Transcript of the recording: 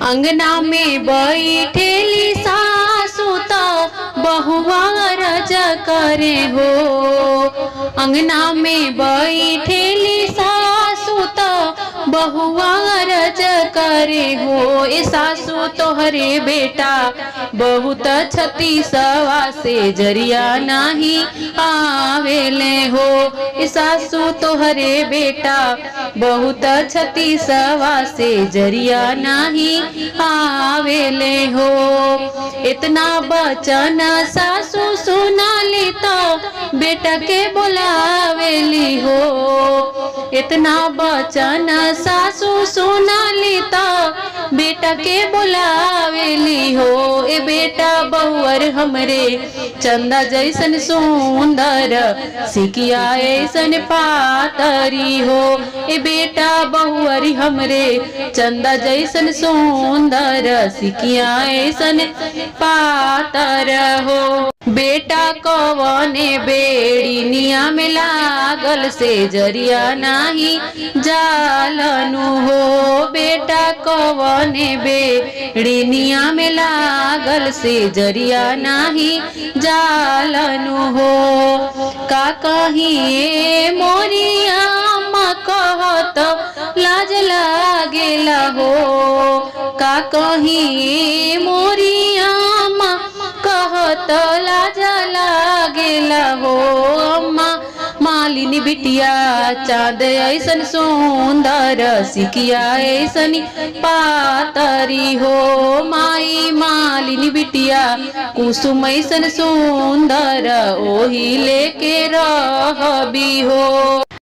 अंगना में बैठेली सासु तो बहुआ रज करे हो। अंगना में बैठेली सासु तो बहुआ रज करे हो। ए सासु तोहरे बेटा बहुत छती सवा से जरिया नहीं आवेले हो। ए सासु तोहरे बेटा बहुत छती सवा से जरिया नहीं आवेले हो। इतना बचन सासु सुनाली तो बेटा के बुलावेली हो। इतना बचन सासु सुनाली तो बेटा के बुलावेली हो। ए बेटा बहुअर हमरे चंदा जैसन सुंदर सिकिया ऐसन पातरी हो। ए बेटा बहुअर हमरे चंदा जैसन सुंदर सिकिया ऐसन पातर हो। बेटा कवने बेड़ी निया में लागल से जरिया नहीं जालनु हो। बेटा कवने बेड़ी निया में लागल से जरिया नहीं जालनु हो। का कहीं मोरिया कहत लाज लागेला हो। का कहीं मोरिया कहत लाज लागेला हो। अम्मा मालिनी बिटिया चाँद ऐसन सुंदर सिकिया ऐसन पातरी हो। माई मालिनी बिटिया कुसुम ऐसन सुंदर ओही लेके रहबी हो।